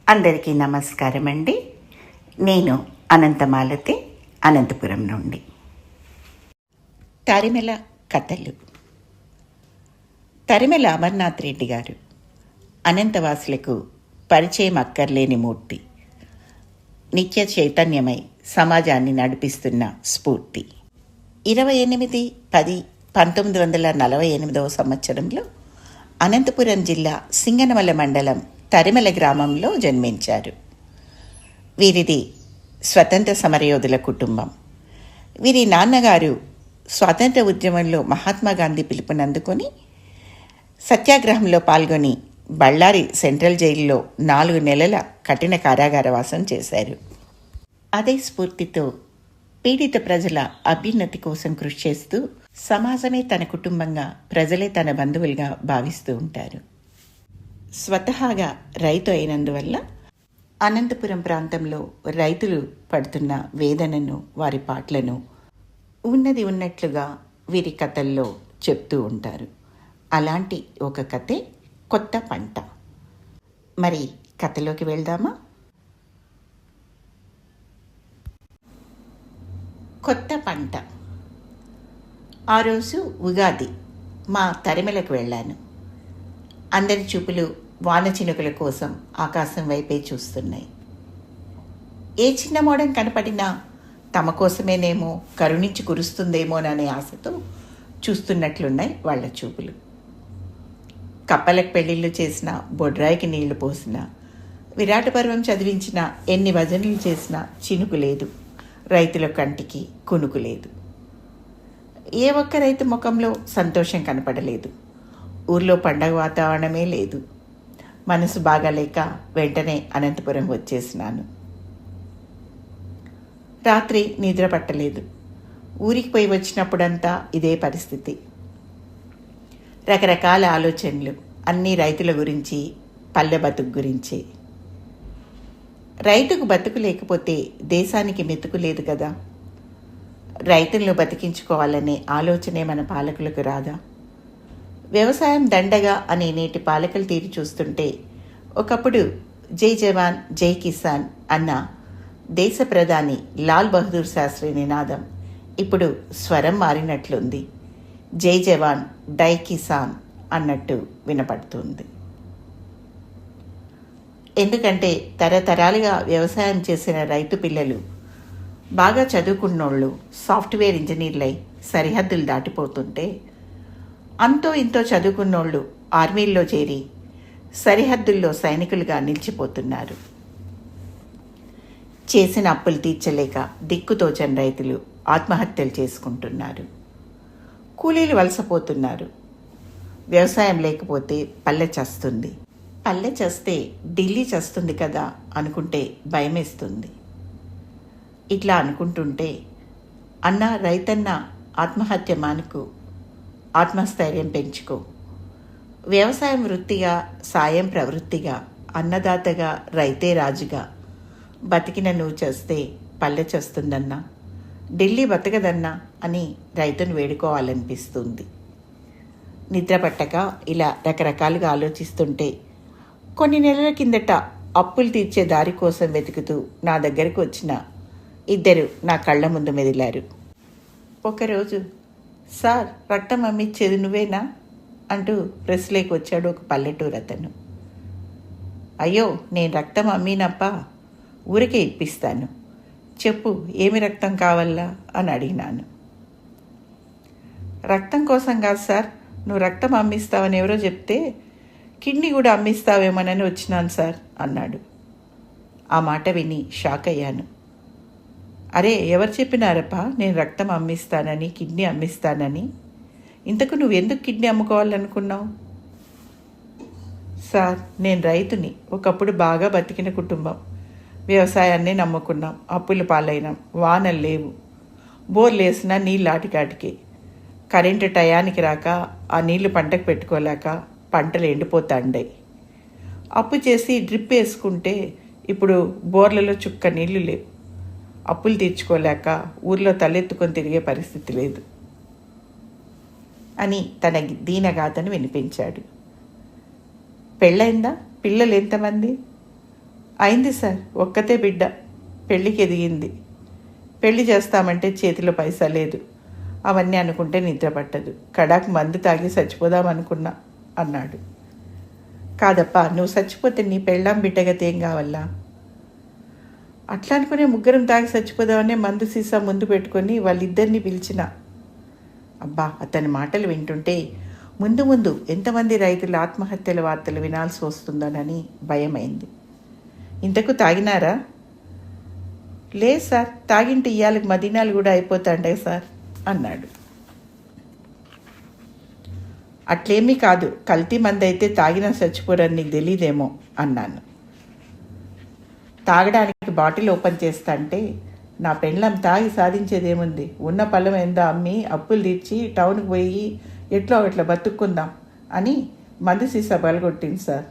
అందరికీ నమస్కారం అండి. నేను అనంతమాలతి, అనంతపురం నుండి. తరిమెల కథలు. తరిమెల అమర్నాథ్ రెడ్డి గారు అనంతవాసులకు పరిచయం అక్కర్లేని మూర్తి. నిత్య చైతన్యమై సమాజాన్ని నడిపిస్తున్న స్ఫూర్తి. 28/10/1948 సంవత్సరంలో అనంతపురం జిల్లా సింగనమల మండలం తరిమెల గ్రామంలో జన్మించారు. వీరిది స్వతంత్ర సమరయోధుల కుటుంబం. వీరి నాన్నగారు స్వాతంత్ర ఉద్యమంలో మహాత్మాగాంధీ పిలుపునందుకొని సత్యాగ్రహంలో పాల్గొని బళ్ళారి సెంట్రల్ జైలులో 4 నెలల కఠిన కారాగారవాసం చేశారు. అదే స్ఫూర్తితో పీడిత ప్రజల అభ్యున్నతి కోసం కృషి చేస్తూ సమాజమే తన కుటుంబంగా, ప్రజలే తన బంధువులుగా భావిస్తూ ఉంటారు. స్వతహాగా రైతు అయినందువల్ల అనంతపురం ప్రాంతంలో రైతులు పడుతున్న వేదనను, వారి పాటలను ఉన్నది ఉన్నట్లుగా వీరి కథల్లో చెప్తూ ఉంటారు. అలాంటి ఒక కథే కొత్త పంట. మరి కథలోకి వెళ్దామా? కొత్త పంట. ఆ రోజు ఉగాది. మా తరిమెలకు వెళ్ళాను. అందరి చూపులు వాన చినుకుల కోసం ఆకాశం వైపే చూస్తున్నాయి. ఏ చిన్న మోడం కనపడినా తమ కోసమేనేమో, కరుణించి కురుస్తుందేమోననే ఆశతో చూస్తున్నట్లున్నాయి వాళ్ళ చూపులు. కప్పలకు పెళ్లిళ్ళు చేసిన, బొడ్రాయికి నీళ్లు పోసిన, విరాట పర్వం చదివించిన, ఎన్ని భజనలు చేసినా చినుకు లేదు, రైతుల కంటికి కునుకు లేదు. ఏ ఒక్క రైతు ముఖంలో సంతోషం కనపడలేదు. ఊర్లో పండగ వాతావరణమే లేదు. మనసు బాగాలేక వెంటనే అనంతపురం వచ్చేసినాను. రాత్రి నిద్ర పట్టలేదు. ఊరికి పోయి వచ్చినప్పుడంతా ఇదే పరిస్థితి. రకరకాల ఆలోచనలు, అన్నీ రైతుల గురించి, పల్లె బతుకు గురించి. రైతుకు బతుకు లేకపోతే దేశానికి మెతుకు లేదు కదా. రైతులను బతికించుకోవాలనే ఆలోచనే మన పాలకులకు రాదా? వ్యవసాయం దండగా అనే నేటి పాలకులు తీరు చూస్తుంటే, ఒకప్పుడు జై జవాన్ జై కిసాన్ అన్న దేశ ప్రధాని లాల్ బహదూర్ శాస్త్రి నినాదం ఇప్పుడు స్వరం మారినట్లుంది. జై జవాన్ డై కిసాన్ అన్నట్టు వినపడుతుంది. ఎందుకంటే తరతరాలుగా వ్యవసాయం చేసిన రైతు పిల్లలు, బాగా చదువుకున్నోళ్ళు సాఫ్ట్వేర్ ఇంజనీర్లై సరిహద్దులు దాటిపోతుంటే, అంతో ఇంతో చదువుకున్నోళ్ళు ఆర్మీల్లో చేరి సరిహద్దుల్లో సైనికులుగా నిలిచిపోతున్నారు. చేసిన అప్పులు తీర్చలేక దిక్కుతోచని రైతులు ఆత్మహత్యలు చేసుకుంటున్నారు. కూలీలు వలసపోతున్నారు. వ్యవసాయం లేకపోతే పల్లె చస్తుంది. పల్లె చస్తే ఢిల్లీ చస్తుంది కదా అనుకుంటే భయమేస్తుంది. ఇట్లా అనుకుంటుంటే, అన్నా రైతన్న ఆత్మహత్య మానుకు, ఆత్మస్థైర్యం పెంచుకో. వ్యవసాయం వృత్తిగా, సాయం ప్రవృత్తిగా, అన్నదాతగా, రైతే రాజుగా బతికిన నువ్వు చేస్తే పల్లె చేస్తుందన్నా, ఢిల్లీ బతకదన్నా అని రైతును వేడుకోవాలనిపిస్తుంది. నిద్ర పట్టక ఇలా రకరకాలుగా ఆలోచిస్తుంటే, కొన్ని నెలల కిందట అప్పులు తీర్చే దారి కోసం వెతుకుతూ నా దగ్గరకు వచ్చిన 2 నా కళ్ళ ముందు మెదిలారు. ఒకరోజు, సార్ రక్తం అమ్మిచ్చేది నువ్వేనా అంటూ ప్రెస్లోకి వచ్చాడు ఒక పల్లెటూరు అతను. అయ్యో, నేను రక్తం అమ్మినప్ప, ఊరికే ఇప్పిస్తాను, చెప్పు ఏమి రక్తం కావాలా అని అడిగినాను. రక్తం కోసం కాదు సార్, నువ్వు రక్తం అమ్మిస్తావని ఎవరో చెప్తే కిడ్నీ కూడా అమ్మిస్తావేమోనని వచ్చినాను సార్ అన్నాడు. ఆ మాట విని షాక్ అయ్యాను. అరే, ఎవరు చెప్పినారప్పా నేను రక్తం అమ్మిస్తానని, కిడ్నీ అమ్మిస్తానని? ఇంతకు నువ్వెందుకు కిడ్నీ అమ్ముకోవాలనుకున్నావు? సార్, నేను రైతుని. ఒకప్పుడు బాగా బతికిన కుటుంబం. వ్యవసాయాన్నే నమ్ముకున్నాం. అప్పుల పాలైనాం. వానలు లేవు. బోర్లు వేసినా నీళ్ళు ఆటికాటికి. కరెంటు టయానికి రాక ఆ నీళ్లు పంటకు పెట్టుకోలేక పంటలు ఎండిపోతాండాయి. అప్పు చేసి డ్రిప్ వేసుకుంటే ఇప్పుడు బోర్లలో చుక్క నీళ్లు లేవు. అప్పులు తీర్చుకోలేక ఊర్లో తలెత్తుకొని తిరిగే పరిస్థితి లేదు అని తన దీనగాథను వినిపించాడు. పెళ్ళైందా? పిల్లలు ఎంతమంది? అయింది సార్, ఒక్కతే బిడ్డ, పెళ్ళికి ఎదిగింది. పెళ్లి చేస్తామంటే చేతిలో పైసా లేదు. అవన్నీ అనుకుంటే నిద్ర పట్టదు. కడాకు మందు తాగి చచ్చిపోదామనుకున్నా అన్నాడు. కాదప్పా, నువ్వు చచ్చిపోతే నీ పెళ్ళాం బిడ్డగతి ఏం కావాలా? అట్లా అనుకునే ముగ్గురం తాగి చచ్చిపోదామనే మందు సీసా ముందు పెట్టుకొని వాళ్ళిద్దరిని పిలిచిన. అబ్బా, అతని మాటలు వింటుంటే ముందు ముందు ఎంతమంది రైతుల ఆత్మహత్యల వార్తలు వినాల్సి వస్తుందోనని భయమైంది. ఇంతకు తాగినారా? లేదు సార్, తాగింటి ఇయ్యాలకు మదీనాలు కూడా అయిపోతాండే సార్ అన్నాడు. అట్లేమీ కాదు, కల్తీ మంది అయితే తాగినా చచ్చిపోరని నీకు తెలీదేమో అన్నాను. తాగడానికి బాటిల్ ఓపెన్ చేస్తా అంటే నా పెళ్ళం తాగి సాధించేదేముంది, ఉన్న పొలం ఎందో అమ్మి అప్పులు తీర్చి టౌన్కి పోయి ఎట్లో అట్లా బతుక్కుందాం అని మందు సీసా బలగొట్టింది సార్.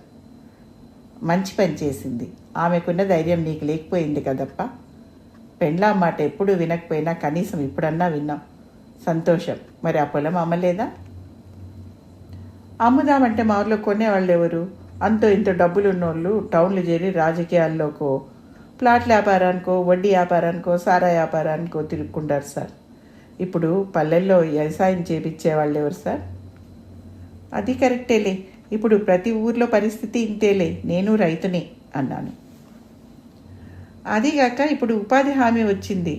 మంచి పని చేసింది. ఆమెకున్న ధైర్యం నీకు లేకపోయింది కదప్ప. పెళ్ళా మాట ఎప్పుడూ వినకపోయినా కనీసం ఇప్పుడన్నా విన్నాం. సంతోషం. మరి ఆ పొలం అమ్మలేదా? అమ్ముదామంటే మా ఊర్లో కొనేవాళ్ళు ఎవరు? అంతో ఇంత డబ్బులు ఉన్నోళ్ళు టౌన్లు చేరి రాజకీయాల్లోకో, ప్లాట్ల వ్యాపారానికో, వడ్డీ వ్యాపారానికో, సారా వ్యాపారానికో తిరుక్కుంటారు సార్. ఇప్పుడు పల్లెల్లో వ్యవసాయం చేపించే వాళ్ళు ఎవరు సార్? అది కరెక్టేలే. ఇప్పుడు ప్రతి ఊర్లో పరిస్థితి ఇంతేలే. నేను రైతునే అన్నాను. అదీగాక ఇప్పుడు ఉపాధి హామీ వచ్చింది.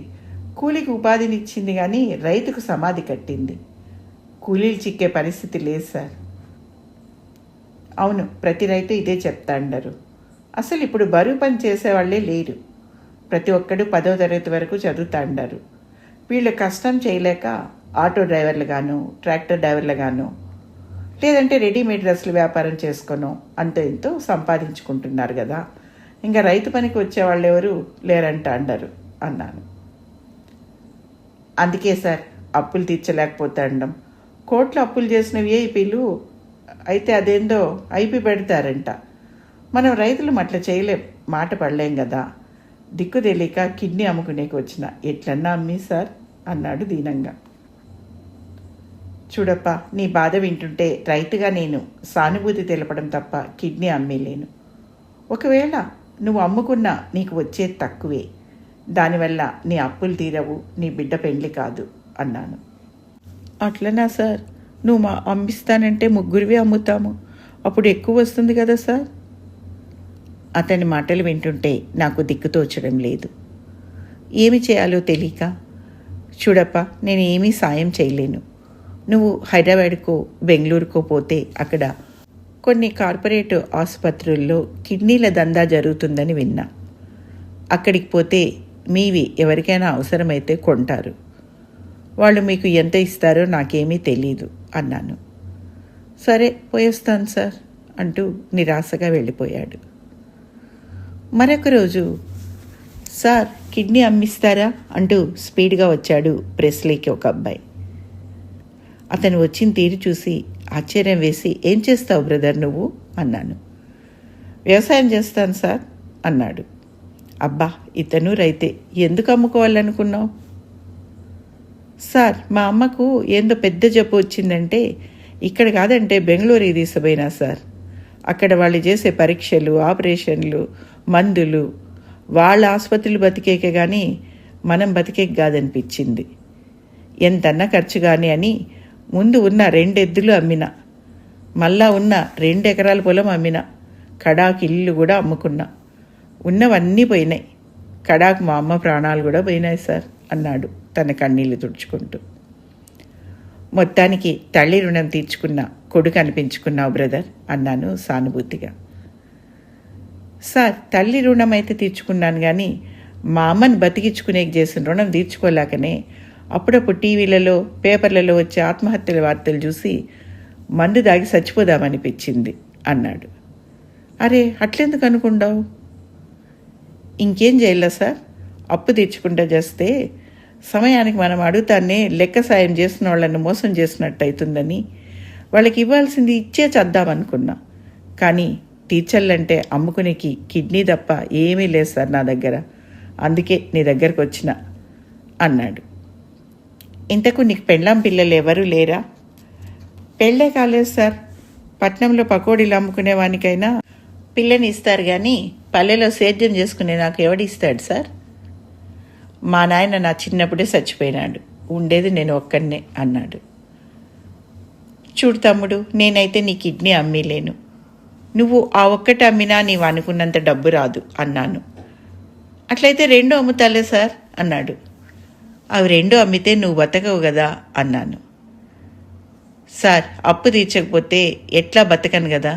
కూలికి ఉపాధినిచ్చింది కానీ రైతుకు సమాధి కట్టింది. కూలీలు చిక్కే పరిస్థితి లేదు సార్. అవును, ప్రతి రైతు ఇదే చెప్తాండరు. అసలు ఇప్పుడు బరువు పని చేసేవాళ్లే లేరు. ప్రతి ఒక్కడు 10వ తరగతి వరకు చదువుతాండారు. వీళ్ళు కష్టం చేయలేక ఆటో డ్రైవర్లుగాను, ట్రాక్టర్ డ్రైవర్లుగాను, లేదంటే రెడీమేడ్ డ్రెస్సులు వ్యాపారం చేసుకొనో అంతో ఎంతో సంపాదించుకుంటున్నారు కదా. ఇంకా రైతు పనికి వచ్చేవాళ్ళు ఎవరు లేరంట అంటారు అన్నాను. అందుకే సార్ అప్పులు తీర్చలేకపోతాండం. కోట్లు అప్పులు చేసిన వీఐపీలు అయితే అదేందో ఐపీ పెడతారంట. మనం రైతులు అట్లా చేయలేం, మాట పడలేం కదా. దిక్కు తెలియక కిడ్నీ అమ్ముకునేకి వచ్చిన. ఎట్లన్నా అమ్మి సార్ అన్నాడు దీనంగా. చూడప్పా, నీ బాధ వింటుంటే రైతుగా నేను సానుభూతి తెలపడం తప్ప కిడ్నీ అమ్మేలేను. ఒకవేళ నువ్వు అమ్ముకున్నా నీకు వచ్చేది తక్కువే. దానివల్ల నీ అప్పులు తీరవు, నీ బిడ్డ పెండ్లి కాదు అన్నాను. అట్లనా సార్? నువ్వు అమ్మిస్తానంటే ముగ్గురివి అమ్ముతాము, అప్పుడు ఎక్కువ వస్తుంది కదా సార్? అతని మాటలు వింటుంటే నాకు దిక్కుతోచడం లేదు. ఏమి చేయాలో తెలియక, చూడప్ప, నేను ఏమీ సాయం చేయలేను. నువ్వు హైదరాబాద్కో బెంగళూరుకో పోతే అక్కడ కొన్ని కార్పొరేట్ ఆసుపత్రుల్లో కిడ్నీల దందా జరుగుతుందని విన్నా. అక్కడికి పోతే మీవి ఎవరికైనా అవసరమైతే కొంటారు. వాళ్ళు మీకు ఎంత ఇస్తారో నాకేమీ తెలీదు అన్నాను. సరే, పోయేస్తాను సార్ అంటూ నిరాశగా వెళ్ళిపోయాడు. మరొక రోజు, సార్ కిడ్నీ అమ్మిస్తారా అంటూ స్పీడ్గా వచ్చాడు ప్రెస్లీకి ఒక అబ్బాయి. అతను వచ్చిన తీరు చూసి ఆశ్చర్యం వేసి, ఏం చేస్తావు బ్రదర్ నువ్వు అన్నాను. వ్యవసాయం చేస్తాను సార్ అన్నాడు. అబ్బా, ఇతను రైతే, ఎందుకు అమ్ముకోవాలనుకున్నావు? సార్, మా అమ్మకు ఏందో పెద్ద జబ్బు వచ్చిందంటే ఇక్కడ కాదంటే బెంగళూరుకి తీసుకుపోయినా సార్. అక్కడ వాళ్ళు చేసే పరీక్షలు, ఆపరేషన్లు, మందులు, వాళ్ళ ఆసుపత్రులు బతికేకే కానీ మనం బతికేకి కాదనిపించింది. ఎంతన్నా ఖర్చు కానీ అని ముందు ఉన్న 2 ఎద్దులు అమ్మినా, మళ్ళా ఉన్న 2 ఎకరాల పొలం అమ్మినా, కడాకు ఇల్లు కూడా అమ్ముకున్నా. ఉన్నవన్నీ పోయినాయి. కడాకు మా అమ్మ ప్రాణాలు కూడా పోయినాయి సార్ అన్నాడు తన కన్నీళ్లు తుడుచుకుంటూ. మొత్తానికి తల్లి రుణం తీర్చుకున్న కొడుకు అనిపించుకున్నావు బ్రదర్ అన్నాను సానుభూతిగా. సార్, తల్లి రుణం అయితే తీర్చుకున్నాను కానీ మా అమ్మని బతికించుకునేకి చేసిన రుణం తీర్చుకోలేకనే అప్పుడప్పుడు టీవీలలో పేపర్లలో వచ్చే ఆత్మహత్యల వార్తలు చూసి మందు దాగి చచ్చిపోదామనిపించింది అన్నాడు. అరే, అట్లెందుకు అనుకుంటావు? ఇంకేం చేయాల సార్, అప్పు తీర్చుకుంటా చేస్తే సమయానికి మనం అడుగుతానే లెక్క సాయం చేసిన వాళ్ళని మోసం చేసినట్టు అవుతుందని వాళ్ళకి ఇవ్వాల్సింది ఇచ్చే చద్దామనుకున్నా. కానీ తీర్చాలంటే అమ్ముకునేకి కిడ్నీ తప్ప ఏమీ లేదు సార్ నా దగ్గర. అందుకే నీ దగ్గరకు వచ్చిన అన్నాడు. ఇంతకు నీకు పెళ్ళాం పిల్లలు ఎవరూ లేరా? పెళ్ళే కాలేదు సార్. పట్నంలో పకోడీలు అమ్ముకునేవానికైనా పిల్లని ఇస్తారు కానీ పల్లెలో సేద్యం చేసుకునే నాకు ఎవడిస్తాడు సార్? మా నాయన నా చిన్నప్పుడే చచ్చిపోయినాడు, ఉండేది నేను ఒక్కడినే అన్నాడు. చూడు తమ్ముడు, నేనైతే నీ కిడ్నీ అమ్మీలేను. నువ్వు ఆ ఒక్కటి అమ్మినా నీవు అనుకున్నంత డబ్బు రాదు అన్నాను. అట్లయితే 2 అమ్ముతాలే సార్ అన్నాడు. అవి 2 అమ్మితే నువ్వు బతకవు కదా అన్నాను. సార్, అప్పు తీర్చకపోతే ఎట్లా బతకను కదా?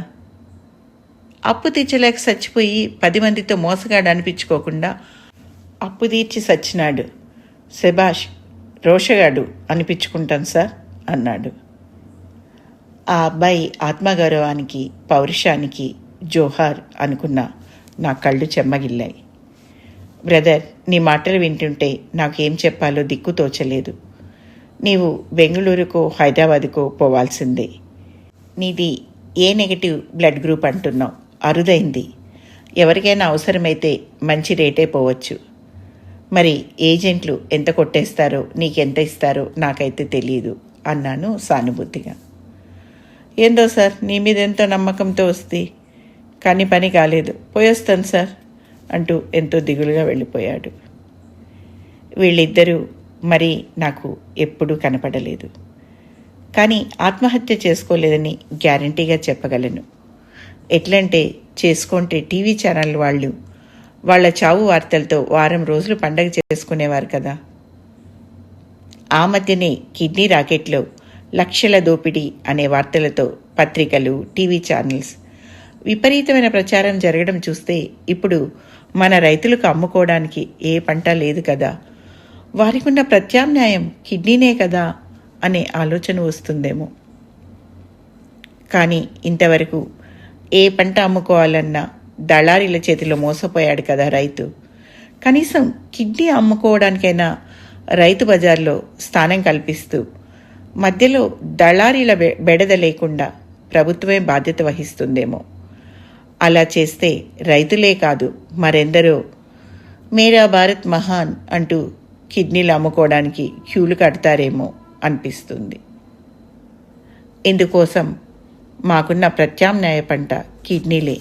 అప్పు తీర్చలేక చచ్చిపోయి 10 మందితో మోసగాడు అనిపించుకోకుండా అప్పు తీర్చి సచ్చినాడు, శభాష్ రోషగాడు అనిపించుకుంటాను సార్ అన్నాడు. ఆ అబ్బాయి ఆత్మగౌరవానికి, పౌరుషానికి జోహార్ అనుకున్న నా కళ్ళు చెమ్మగిల్లాయి. బ్రదర్, నీ మాటలు వింటుంటే నాకేం చెప్పాలో దిక్కు తోచలేదు. నీవు బెంగళూరుకో హైదరాబాదుకో పోవాల్సిందే. నీది ఏ నెగటివ్ బ్లడ్ గ్రూప్ అంటున్నావు? అరుదైంది. ఎవరికైనా అవసరమైతే మంచి రేటే పోవచ్చు. మరి ఏజెంట్లు ఎంత కొట్టేస్తారో, నీకెంత ఇస్తారో నాకైతే తెలియదు అన్నాను సానుభూతిగా. ఏందో సార్, నీ మీద ఎంతో నమ్మకంతో వస్తే కానీ పని కాలేదు, పోయొస్తాను సార్ అంటూ ఎంతో దిగులుగా వెళ్ళిపోయాడు. వీళ్ళిద్దరూ మరి నాకు ఎప్పుడూ కనపడలేదు. కానీ ఆత్మహత్య చేసుకోలేదని గ్యారంటీగా చెప్పగలను. ఎట్లంటే చేసుకుంటే టీవీ ఛానల్ వాళ్ళు వాళ్ళ చావు వార్తలతో వారం రోజులు పండగ చేసుకునేవారు కదా. ఆ మధ్యనే కిడ్నీ రాకెట్లో లక్షల దోపిడీ అనే వార్తలతో పత్రికలు, టీవీ ఛానల్స్ విపరీతమైన ప్రచారం జరగడం చూస్తే ఇప్పుడు మన రైతులకు అమ్ముకోవడానికి ఏ పంట లేదు కదా, వారికున్న ప్రత్యామ్నాయం కిడ్నీనే కదా అనే ఆలోచన వస్తుందేమో. కానీ ఇంతవరకు ఏ పంట అమ్ముకోవాలన్నా దళారీల చేతిలో మోసపోయాడు కదా రైతు. కనీసం కిడ్నీ అమ్ముకోవడానికైనా రైతు బజార్లో స్థానం కల్పిస్తూ మధ్యలో దళారీల బెడద లేకుండా ప్రభుత్వమే బాధ్యత వహిస్తుందేమో. అలా చేస్తే రైతులే కాదు మరెందరో మేరా భారత్ మహాన్ అంటూ కిడ్నీలు అమ్ముకోవడానికి క్యూలు కడతారేమో అనిపిస్తుంది. ఇందుకోసం మాకున్న ప్రత్యామ్నాయ పంట కిడ్నీలే.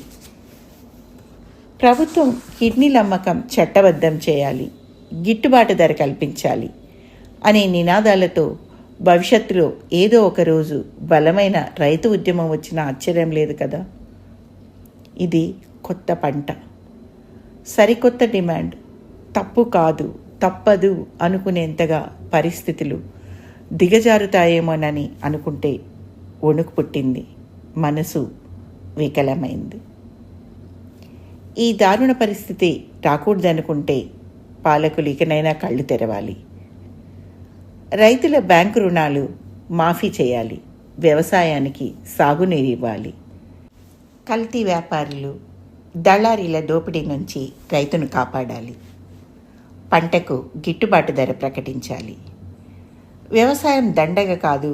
ప్రభుత్వం కిడ్నీల అమ్మకం చట్టబద్ధం చేయాలి, గిట్టుబాటు ధర కల్పించాలి అనే నినాదాలతో భవిష్యత్తులో ఏదో ఒకరోజు బలమైన రైతు ఉద్యమం వచ్చిన ఆశ్చర్యం లేదు కదా. ఇది కొత్త పంట, సరికొత్త డిమాండ్. తప్పు కాదు, తప్పదు అనుకునేంతగా పరిస్థితులు దిగజారుతాయేమోనని అనుకుంటే వణుకు పుట్టింది, మనసు వికలమైంది. ఈ దారుణ పరిస్థితి రాకూడదనుకుంటే పాలకులు ఇకనైనా కళ్ళు తెరవాలి. రైతుల బ్యాంకు రుణాలు మాఫీ చేయాలి, వ్యవసాయానికి సాగునీరు ఇవ్వాలి. కల్తీ వ్యాపారులు, దళారీల దోపిడీ నుంచి రైతును కాపాడాలి. పంటకు గిట్టుబాటు ధర ప్రకటించాలి. వ్యవసాయం దండగ కాదు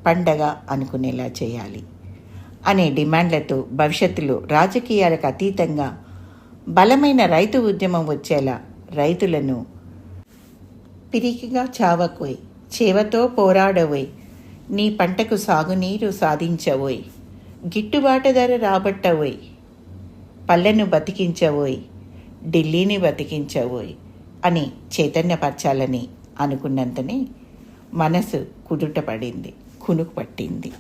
పండగ అనుకునేలా చేయాలి అనే డిమాండ్లతో భవిష్యత్తులో రాజకీయాలకు అతీతంగా బలమైన రైతు ఉద్యమం వచ్చేలా రైతులను పిరికిగా చావకోయ్, చేవతో పోరాడవోయ్, నీ పంటకు సాగునీరు సాధించవోయ్, గిట్టుబాటు ధర రాబట్టవోయ్, పల్లెను బతికించవోయ్, ఢిల్లీని బతికించవోయ్ అని చైతన్యపరచాలని అనుకున్నంతనే మనసు కుదుట పడింది, కునుకు పట్టింది.